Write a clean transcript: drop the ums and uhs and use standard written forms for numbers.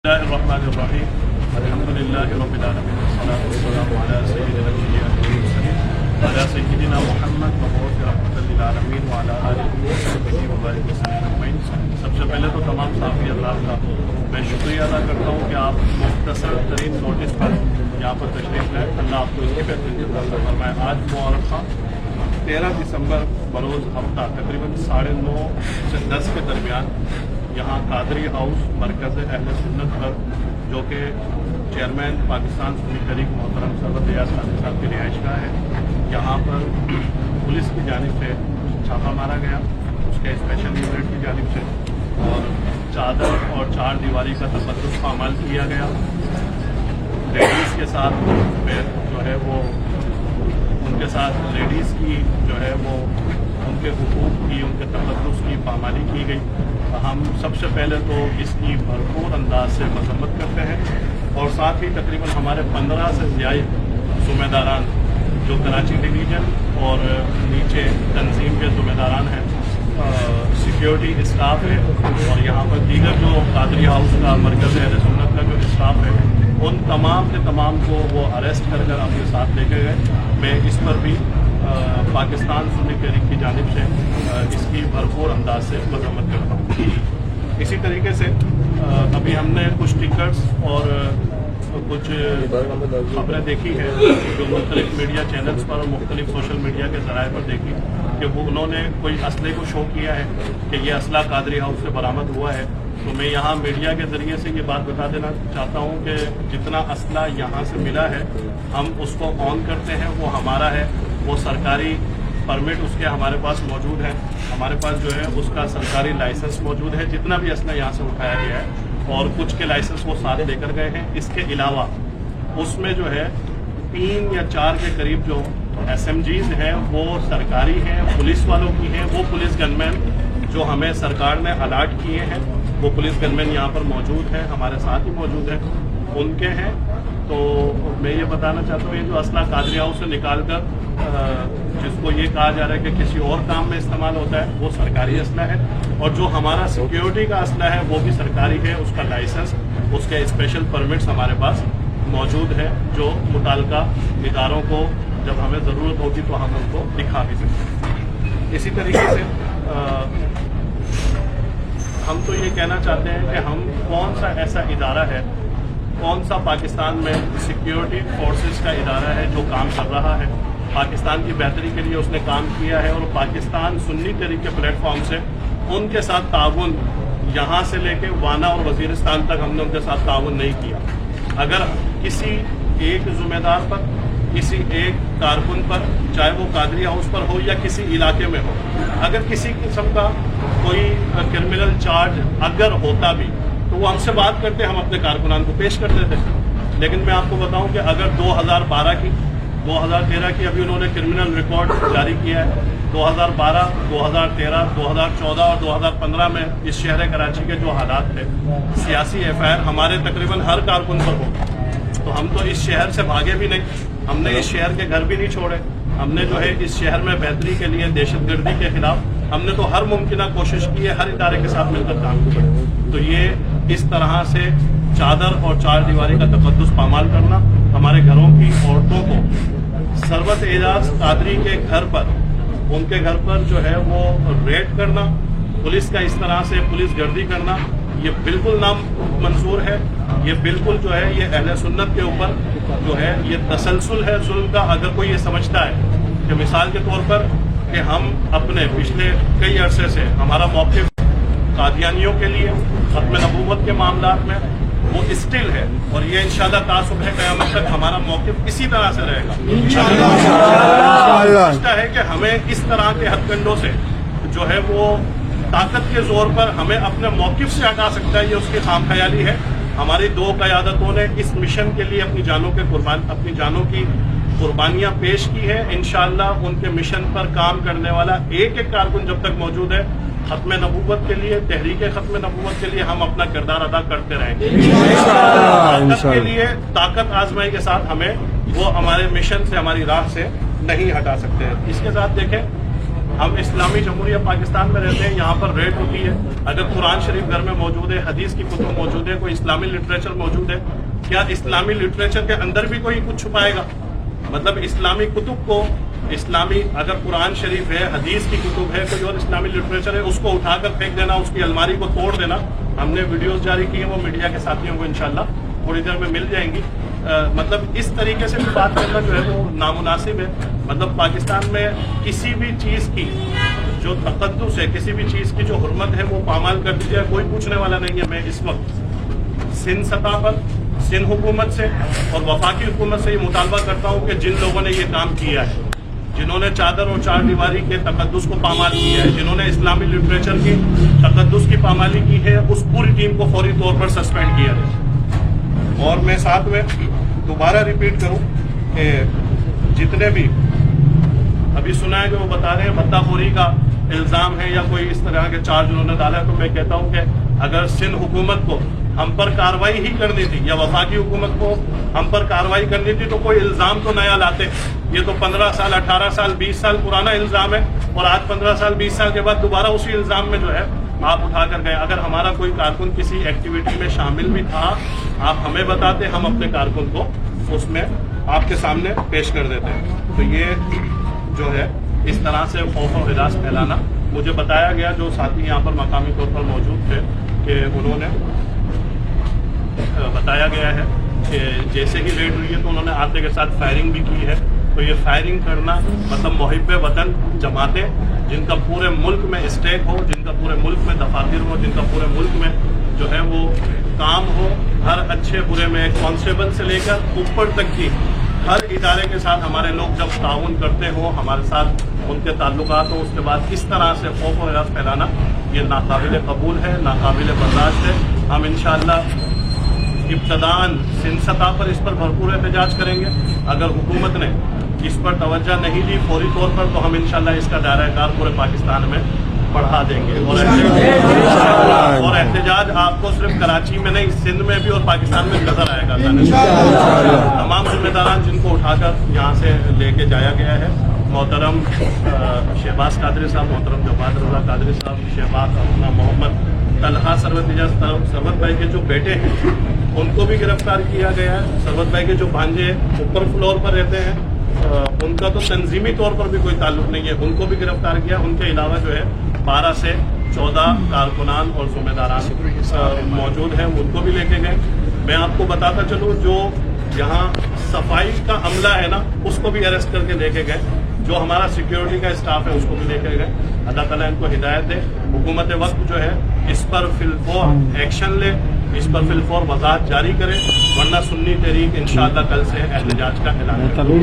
بسم الله الرحمن الرحيم الحمد لله رب العالمين والصلاة والسلام على سيد الأنبياء والمرسلين على سيدنا محمد مبعوث رحمة للعالمين وعلى آله وصحبه وبارك وسلم أجمعين۔ سب سے پہلے تو تمام صحافی اللہ کا میں شکریہ ادا کرتا ہوں کہ آپ مختصر ترین نوٹس پر یہاں پر تشریف لائے۔ اللہ آپ کو اس کی بہترین عطا فرمائے۔ آج مورخہ 13 دسمبر بروز ہفتہ تقریباً 9:30 سے 10 کے درمیان یہاں قادری ہاؤس مرکز اہل سنت پر، جو کہ چیئرمین پاکستان سنی تحریک محترم سرور ریاض قادری صاحب کی رہائش گاہ ہے، یہاں پر پولیس کی جانب سے چھاپہ مارا گیا، اس کے اسپیشل یونٹ کی جانب سے، اور چادر اور چار دیواری کا تقدس پامال کیا گیا۔ لیڈیز کے ساتھ پھر جو ہے وہ ان کے ساتھ لیڈیز کی جو ہے وہ ان کے حقوق کی، ان کے تقدس کی پامالی کی گئی۔ ہم سب سے پہلے تو اس کی بھرپور انداز سے مذمت کرتے ہیں، اور ساتھ ہی تقریباً ہمارے 15 سے زائد ذمہ داران جو کراچی ڈویژن اور نیچے تنظیم کے ذمہ داران ہیں، سیکیورٹی اسٹاف ہے، اور یہاں پر دیگر جو قادری ہاؤس کا مرکز اہل سنت کا جو اسٹاف ہے، ان تمام کے تمام کو وہ اریسٹ کر اپنے ساتھ لے کے گئے۔ میں اس پر بھی پاکستان سنی تحریک کی جانب سے اس کی بھرپور انداز سے مذمت کرتا ہوں۔ اسی طریقے سے ابھی ہم نے کچھ ٹکٹس اور کچھ خبریں دیکھی ہیں جو مختلف میڈیا چینلز پر اور مختلف سوشل میڈیا کے ذرائع پر دیکھی کہ وہ انہوں نے کوئی اسلحے کو شو کیا ہے کہ یہ اسلحہ قادری ہاؤس سے برآمد ہوا ہے۔ تو میں یہاں میڈیا کے ذریعے سے یہ بات بتا دینا چاہتا ہوں کہ جتنا اسلحہ یہاں سے ملا ہے ہم اس کو آن کرتے ہیں، وہ ہمارا ہے، وہ سرکاری پرمٹ اس کے ہمارے پاس موجود ہے، ہمارے پاس جو ہے اس کا سرکاری لائسنس موجود ہے، جتنا بھی اسلحہ یہاں سے اٹھایا گیا ہے، اور کچھ کے لائسنس وہ سارے لے کر گئے ہیں۔ اس کے علاوہ اس میں جو ہے 3 یا 4 کے قریب جو SMGs ہیں وہ سرکاری ہیں، پولیس والوں کی ہیں، وہ پولیس گن مین جو ہمیں سرکار نے الاٹ کیے ہیں، وہ پولیس گن مین یہاں پر موجود ہیں، ہمارے ساتھ ہی موجود ہیں، ان کے ہیں۔ تو میں یہ بتانا چاہتا ہوں یہ جو اسلحہ قادری ہاؤس سے نکال کر جس کو یہ کہا جا رہا ہے کہ کسی اور کام میں استعمال ہوتا ہے، وہ سرکاری اسلحہ ہے، اور جو ہمارا سیکیورٹی کا اسلحہ ہے وہ بھی سرکاری ہے، اس کا لائسنس، اس کے اسپیشل پرمٹس ہمارے پاس موجود ہے، جو متعلقہ اداروں کو جب ہمیں ضرورت ہوگی تو ہم ان کو دکھا بھی سکتے ہیں۔ اسی طریقے سے ہم تو یہ کہنا چاہتے ہیں کہ ہم کون سا ایسا ادارہ ہے، کون سا پاکستان میں سیکیورٹی فورسز کا ادارہ ہے جو کام کر رہا ہے، پاکستان کی بہتری کے لیے اس نے کام کیا ہے، اور پاکستان سنی تحریک کے پلیٹ فارم سے ان کے ساتھ تعاون یہاں سے لے کے وانا اور وزیرستان تک ہم نے ان کے ساتھ تعاون نہیں کیا۔ اگر کسی ایک ذمہ دار پر، کسی ایک کارکن پر، چاہے وہ قادری ہاؤس پر ہو یا کسی علاقے میں ہو، اگر کسی قسم کا کوئی کرمنل چارج اگر ہوتا بھی تو وہ ہم سے بات کرتے، ہم اپنے کارکنان کو پیش کر دیتے۔ لیکن میں آپ کو بتاؤں کہ اگر 2012 کی 2013 کی ابھی انہوں نے کرمنل ریکارڈ جاری کیا ہے، 2012 2013 2014 اور 2015 میں اس شہر کراچی کے جو حالات تھے، سیاسی FIR ہمارے تقریباً ہر کارکن پر ہو، تو ہم تو اس شہر سے بھاگے بھی نہیں، ہم نے اس شہر کے گھر بھی نہیں چھوڑے، ہم نے جو ہے اس شہر میں بہتری کے لیے، دہشت گردی کے خلاف ہم نے تو ہر ممکنہ کوشش کی ہے، ہر ادارے کے ساتھ مل کر کام کیا۔ تو یہ اس طرح سے چادر اور چار دیواری کا تقدس پامال کرنا، ہمارے گھروں کی عورتوں کو سرورت اعجاز قادری کے گھر پر، ان کے گھر پر جو ہے وہ ریڈ کرنا، پولیس کا اس طرح سے پولیس گردی کرنا، یہ بالکل نامنظور ہے۔ یہ بالکل جو ہے یہ اہل سنت کے اوپر جو ہے یہ تسلسل ہے ظلم کا۔ اگر کوئی یہ سمجھتا ہے کہ مثال کے طور پر کہ ہم اپنے پچھلے کئی عرصے سے ہمارا موقف قادیانیوں کے لیے ختم نبوت کے معاملات میں وہ اسٹل ہے، اور یہ انشاءاللہ تا صبح قیامت تک ہمارا موقف اسی طرح سے رہے گا۔ سمجھتا ہے کہ ہمیں اس طرح کے ہتھ کنڈوں سے جو ہے وہ طاقت کے زور پر ہمیں اپنے موقف سے ہٹا سکتا ہے، یہ اس کی خام خیالی ہے۔ ہماری 2 قیادتوں نے اس مشن کے لیے اپنی جانوں کی قربانیاں پیش کی ہے۔ انشاءاللہ ان کے مشن پر کام کرنے والا ایک ایک کارکن جب تک موجود ہے، ختم نبوت کے لیے، تحریک ختم نبوت کے لیے ہم اپنا کردار ادا کرتے رہیں گے۔ طاقت کے لیے طاقت آزمائی کے ساتھ ہمیں وہ ہمارے مشن سے، ہماری راہ سے نہیں ہٹا سکتے ہیں۔ اس کے ساتھ دیکھیں ہم اسلامی جمہوریہ پاکستان میں رہتے ہیں, یہاں پر ریڈ ہوتی ہے. اگر قرآن شریف گھر میں موجود ہے, حدیث کی کتب موجود ہے, کوئی اسلامی لٹریچر موجود ہے, کیا اسلامی لٹریچر کے اندر بھی کوئی کچھ چھپائے گا؟ مطلب اسلامی کتب کو, اسلامی اگر قرآن شریف ہے, حدیث کی کتب ہے, کوئی اور اسلامی لٹریچر ہے, اس کو اٹھا کر پھینک دینا, اس کی الماری کو توڑ دینا. ہم نے ویڈیوز جاری کی ہیں, وہ میڈیا کے ساتھیوں کو انشاءاللہ تھوڑی دیر میں مل جائیں گی. مطلب اس طریقے سے بھی بات کرنا جو ہے وہ نامناسب ہے. مطلب پاکستان میں کسی بھی چیز کی جو تقدس ہے, کسی بھی چیز کی جو حرمت ہے, وہ پامال کر دی جائے, کوئی پوچھنے والا نہیں ہے. میں اس وقت سندھ سطح پر سندھ حکومت سے اور وفاقی حکومت سے یہ مطالبہ کرتا ہوں کہ جن لوگوں نے یہ کام کیا ہے, جنہوں نے چادر اور چار دیواری کے تقدس کو پامال کیا ہے, جنہوں نے اسلامی لٹریچر کی تقدس کی پامالی کی ہے, اس پوری ٹیم کو فوری طور پر سسپینڈ کیا ہے. اور میں ساتھ میں دوبارہ ریپیٹ کروں کہ جتنے بھی ابھی سنا ہے کہ وہ بتا رہے ہیں بھتہ خوری کا الزام ہے یا کوئی اس طرح کے چارج انہوں نے ڈالا ہے, تو میں کہتا ہوں کہ اگر سندھ حکومت کو ہم پر کارروائی ہی کرنی تھی یا وفاقی حکومت کو ہم پر کارروائی کرنی تھی تو کوئی الزام تو نیا لاتے. یہ تو 15 سال 18 سال 20 سال پرانا الزام ہے, اور آج 15 سال 20 سال کے بعد دوبارہ اسی الزام میں جو ہے آپ اٹھا کر گئے. اگر ہمارا کوئی کارکن کسی ایکٹیویٹی میں شامل بھی تھا, آپ ہمیں بتاتے, ہم اپنے کارکن کو اس میں آپ کے سامنے پیش کر دیتے ہیں. تو یہ جو ہے اس طرح سے خوف و ہراس پھیلانا, مجھے بتایا گیا جو ساتھی یہاں پر مقامی طور پر موجود تھے کہ انہوں نے بتایا گیا ہے کہ جیسے ہی ریڈ ہوئی ہے تو انہوں نے آتے کے ساتھ فائرنگ بھی کی ہے. تو یہ فائرنگ کرنا مطلب محب وطن جماعتیں جن کا پورے ملک میں اسٹیک ہو, جن کا پورے ملک میں دفاتر ہو, جن کا پورے ملک میں جو ہے وہ کام ہو, ہر اچھے برے میں کانسٹیبل سے لے کر اوپر تک کی ہر ادارے کے ساتھ ہمارے لوگ جب تعاون کرتے ہوں, ہمارے ساتھ ان کے تعلقات ہوں, اس کے بعد اس طرح سے خوف و ہراس پھیلانا یہ ناقابل قبول ہے, ناقابل برداشت ہے. ہم انشاءاللہ ابتداً سندھ سطح پر اس پر بھرپور احتجاج کریں گے. اگر حکومت نے اس پر توجہ نہیں دی فوری طور پر تو ہم انشاءاللہ اس کا دائرہ کار پورے پاکستان میں بڑھا دیں گے. اور احتجاج آپ کو صرف کراچی میں نہیں, سندھ میں بھی اور پاکستان میں نظر آئے گا. تمام ذمہ داران جن کو اٹھا کر یہاں سے لے کے جایا گیا ہے, محترم شہباز قادری صاحب, محترم جواد رضا قادری صاحب, شہباز اپنا محمد طلحہ سرورت بھائی کے جو بیٹے ہیں ان کو بھی گرفتار کیا گیا ہے. سرورت بھائی کے جو بھانجے اوپر فلور پر رہتے ہیں ان کا تو تنظیمی طور پر بھی کوئی تعلق نہیں ہے, ان کو بھی گرفتار کیا. ان کے علاوہ جو ہے 12 سے 14 کارکنان اور ذمہ داران موجود ہیں, ان کو بھی لے کے گئے. میں آپ کو بتاتا چلوں جو یہاں صفائی کا عملہ ہے نا, اس کو بھی اریسٹ کر کے لے کے گئے. جو ہمارا سیکیورٹی کا اسٹاف ہے اس کو بھی لے کے گئے. اللہ تعالیٰ ان کو ہدایت دے. حکومت وقت جو ہے اس پر فی الفور ایکشن لے, اس پر فی الفور وضاحت جاری کرے, ورنہ سنی تحریک انشاءاللہ کل سے احتجاج کا اعلان کرے.